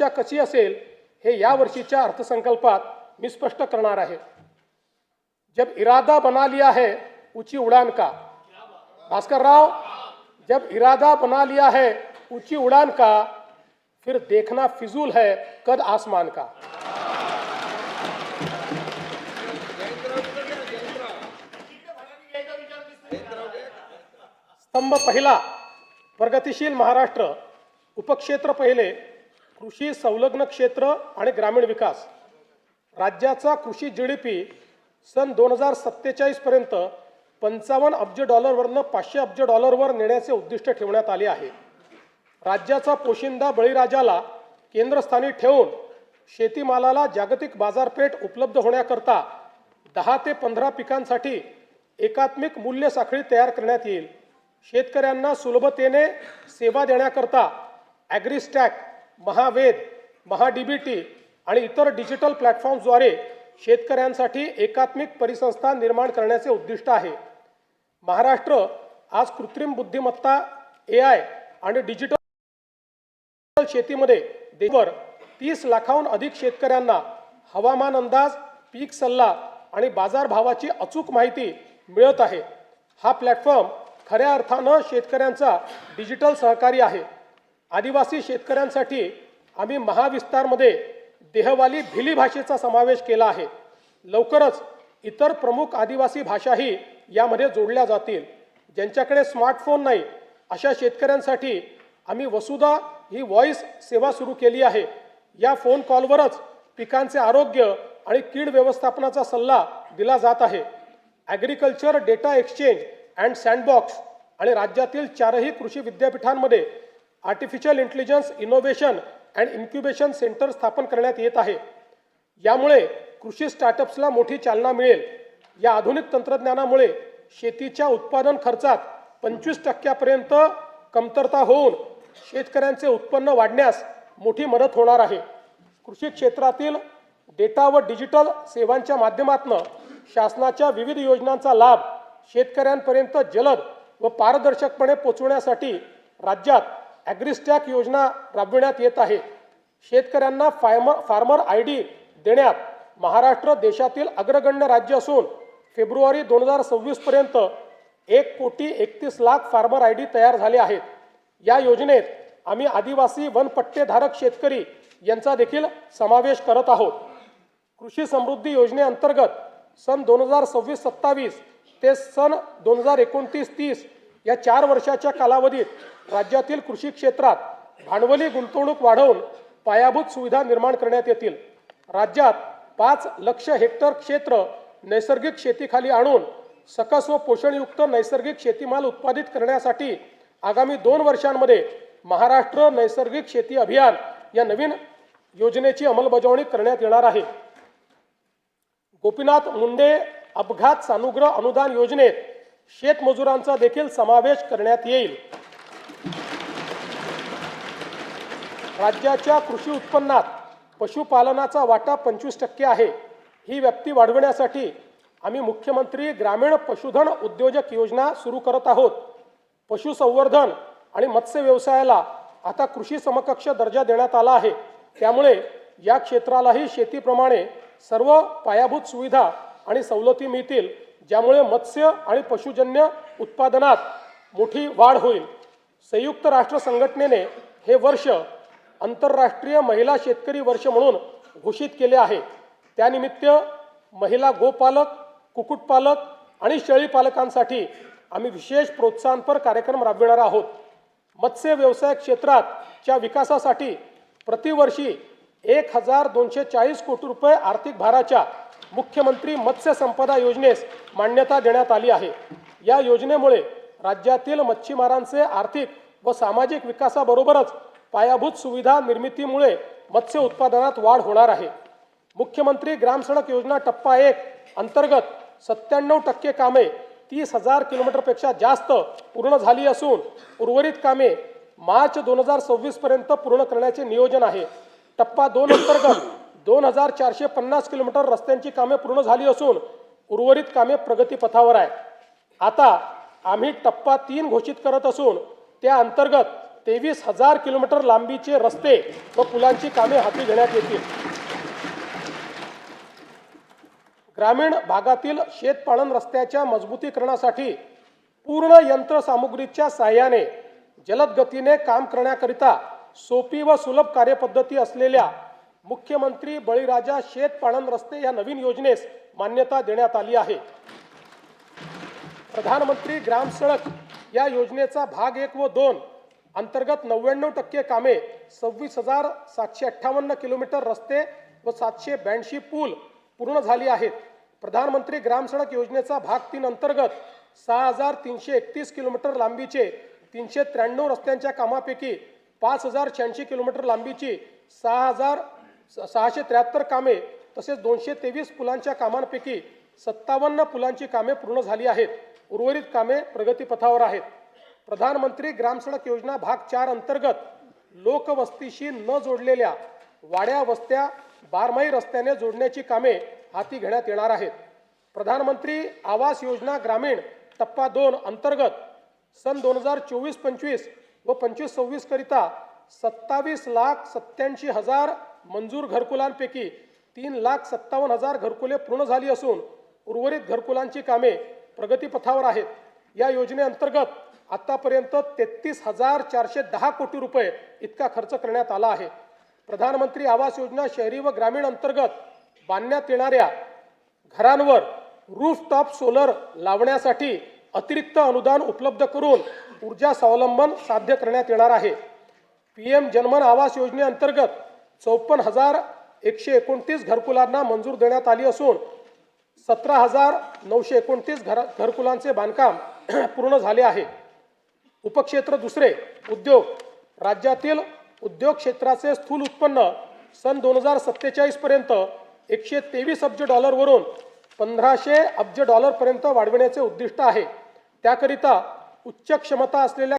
कशी असेल हे या वर्षीच्या अर्थसंकल्पात मी स्पष्ट करणार आहे। जब इरादा बना लिया है ऊंची उड़ान का, भास्कर राव, जब इरादा बना लिया है ऊंची उड़ान का, फिर देखना फिजूल है कद आसमान का। स्तंभ पहिला, प्रगतिशील महाराष्ट्र, उपक्षेत्र पहिले, कृषी संलग्न क्षेत्र आणि ग्रामीण विकास। राज्याचा कृषी जीडीपी सन 2047 पर्यंत 55 अब्ज डॉलरवरनं 500 अब्ज डॉलरवर नेण्याचे उद्दिष्ट ठेवण्यात आले आहे। राज्याचा पोशिंदा बळीराजाला केंद्रस्थानी ठेवून शेतीमालाला जागतिक बाजारपेठ उपलब्ध होण्याकरता 10 ते 15 पिकांसाठी एकात्मिक मूल्य साखळी तयार करण्यात येईल। शेतकऱ्यांना सुलभतेने सेवा देण्याकरता ॲग्रीस्टॅक, महावेद, महाडीबीटी आणि इतर डिजिटल प्लॅटफॉर्म्सद्वारे शेतकऱ्यांसाठी एकात्मिक परिसंस्था निर्माण करण्याचे उद्दिष्ट आहे। महाराष्ट्र आज कृत्रिम बुद्धिमत्ता, AI आणि डिजिटल शेतीमध्ये देशभर 30 लाखाहून अधिक शेतकऱ्यांना हवामान अंदाज, पीक सल्ला आणि बाजारभावाची अचूक माहिती मिळत आहे। हा प्लॅटफॉर्म खऱ्या अर्थानं शेतकऱ्यांचा डिजिटल सहकारी आहे। आदिवासी शेतकऱ्यांसाठी आम्ही महाविस्तारमध्ये देहवाली भिली भाषेचा समावेश केला आहे। लवकरच इतर प्रमुख आदिवासी भाषाही यामध्ये जोडल्या जातील। ज्यांच्याकडे स्मार्टफोन नाही अशा शेतकऱ्यांसाठी आम्ही वसुधा ही व्हॉइस सेवा सुरू केली आहे। या फोन कॉलवरच पिकांचे आरोग्य आणि कीड व्यवस्थापनाचा सल्ला दिला जात आहे। Agriculture data exchange and sandbox आणि राज्यातील 4ही कृषी विद्यापीठांमध्ये artificial intelligence innovation and incubation centre स्थापन करण्यात येत आहे। यामुळे कृषी स्टार्टअप्सला मोठी चालना मिळेल। या आधुनिक तंत्रज्ञानामुळे शेतीच्या उत्पादन खर्चात 25% कमतरता होऊन शेतकऱ्यांचे उत्पन्न वाढण्यास मोठी मदत होणार आहे। कृषी क्षेत्रातील डेटा व डिजिटल सेवांच्या माध्यमातून शासनाच्या विविध योजनांचा लाभ शेतकऱ्यांपर्यंत जलद व पारदर्शकपणे पोहोचवण्यासाठी राज्यात ॲग्रीस्टॅक योजना राबविण्यात येत आहे। शेतकऱ्यांना फार्मर ID देण्यात महाराष्ट्र देशातील अग्रगण्य राज्य असून फेब्रुवारी 2026 पर्यंत 1,31,00,000 फार्मर ID तयार झाले आहेत। या योजनेत आम्ही आदिवासी वनपट्टेधारक शेतकरी यांचा देखील समावेश करत आहोत। कृषी समृद्धी योजनेअंतर्गत सन 2026-27 ते सन 2029-30 या 4 वर्षाच्या कालावधीत राज्यातील कृषी क्षेत्रात भांडवली गुंतवणूक वाढवून पायाभूत सुविधा निर्माण करण्यात येतील। राज्यात 5 लाख हेक्टर क्षेत्र नैसर्गिक शेतीखाली आणून सकस व पोषणयुक्त नैसर्गिक शेतीमाल उत्पादित करण्यासाठी आगामी 2 वर्षांमध्ये महाराष्ट्र नैसर्गिक शेती अभियान या नवीन योजनेची अंमलबजावणी करण्यात येणार आहे। गोपीनाथ मुंडे अपघात सानुग्रह अनुदान योजनेत शेतमजुरांचा देखील समावेश करण्यात येईल। राज्याच्या कृषी उत्पन्नात पशुपालनाचा वाटा 25% आहे। ही व्याप्ती वाढवण्यासाठी आम्ही मुख्यमंत्री ग्रामीण पशुधन उद्योजक योजना सुरू करत आहोत। पशुसंवर्धन आणि मत्स्य व्यवसायाला आता कृषी समकक्ष दर्जा देण्यात आला आहे। त्यामुळे या क्षेत्रालाही शेतीप्रमाणे सर्व पायाभूत सुविधा आणि सवलती मिळतील, ज्यामुळे मत्स्य आणि पशुजन्य उत्पादनात मोठी वाढ होईल। संयुक्त राष्ट्र संघटनेने हे वर्ष आंतरराष्ट्रीय महिला शेतकरी वर्ष म्हणून घोषित केले आहे। त्यानिमित्त महिला गोपालक, कुक्कुटपालक आणि शेळीपालकांसाठी आम्ही विशेष प्रोत्साहनपर कार्यक्रम राबविणार आहोत। मत्स्य व्यवसाय क्षेत्राच्या विकासासाठी प्रतिवर्षी 1,240 कोटी रुपये आर्थिक भाराच्या मुख्यमंत्री मत्स्य संपदा योजनेस मान्यता देण्यात आली आहे। या योजनेमुळे राज्यातील मच्छीमारांचे आर्थिक व सामाजिक विकासाबरोबरच पायाभूत सुविधा निर्मितीमुळे मत्स्य उत्पादनात वाढ होणार आहे। मुख्यमंत्री ग्राम सडक योजना टप्पा 1 अंतर्गत 97% कामे 30,000 किलोमीटरपेक्षा जास्त पूर्ण झाली असून उर्वरित कामे मार्च 2026 पर्यंत पूर्ण करण्याचे नियोजन आहे। टप्पा 2 अंतर्गत 2,450 किलोमीटर रस्त्यांची कामे पूर्ण झाली असून उर्वरित कामे प्रगतीपथावर आहे। आता आम्ही टप्पा 3 घोषित करत असून त्या अंतर्गत 23,000 किलोमीटर लांबीचे रस्ते व पुलांची कामे हाती घेण्यात येतील. ग्रामीण भागातील शेतपालन रस्त्याच्या मजबूतीकरणासाठी पूर्ण यंत्रसामुग्रीच्या साहाय्याने जलद गतीने काम करण्याकरिता सोपी व सुलभ कार्यपद्धती असलेल्या मुख्यमंत्री बळीराजा शेतपालन रस्ते या नवीन योजनेस मान्यता देण्यात आली आहे. प्रधानमंत्री ग्राम सडक या योजनेचा भाग 1 व 2 अंतर्गत 99% कामे 26,758 किलोमीटर रस्ते व 782 पूल पूर्ण झाली आहेत. प्रधानमंत्री ग्राम सडक योजनेचा भाग 3 अंतर्गत 6,331 किलोमीटर लांबीचे 393 रस्त्यांच्या कामापैकी 5,086 किलोमीटर लांबीची 6,673 कामे तसेच 223 पुलांच्या कामांपैकी 57 पुलांची कामे पूर्ण झाली आहेत. उर्वरित कामे प्रगतीपथावर आहेत. प्रधानमंत्री ग्राम सडक योजना भाग 4 अंतर्गत लोकवस्तीशी न जोडलेल्या वाड्या वस्त्या बारमाही रस्त्याने जोडण्याची कामे हाती घेण्यात येणार आहेत. प्रधानमंत्री आवास योजना ग्रामीण टप्पा 2 अंतर्गत सन 2024-25 व 25-26 करिता 27,87,000 मंजूर घरकुलांपैकी 3,57,000 घरकुले पूर्ण झाली असून उर्वरित घरकुलांची कामे प्रगतीपथावर आहेत. या योजनेअंतर्गत आतापर्यंत 33,410 कोटी रुपये इतका खर्च करण्यात आला आहे. प्रधानमंत्री आवास योजना शहरी व ग्रामीण अंतर्गत बांधण्यात येणाऱ्या घरांवर रूफटॉप सोलर लावण्यासाठी अतिरिक्त अनुदान उपलब्ध करून ऊर्जा स्वावलंबन साध्य करण्यात येणार आहे. PM जनमन आवास योजनेअंतर्गत 54,129 घरकुलांना मंजूर देण्यात आली असून 17,929 घरकुलांचे बांधकाम पूर्ण झाले आहे. उपक्षेत्र दुसरे उद्योग राज्यातील उद्योग क्षेत्राचे स्थूल उत्पन्न सन 2047 पर्यंत 123 अब्ज डॉलरवरून 1,500 अब्ज डॉलरपर्यंत वाढविण्याचे उद्दिष्ट आहे. त्याकरिता उच्च क्षमता असलेल्या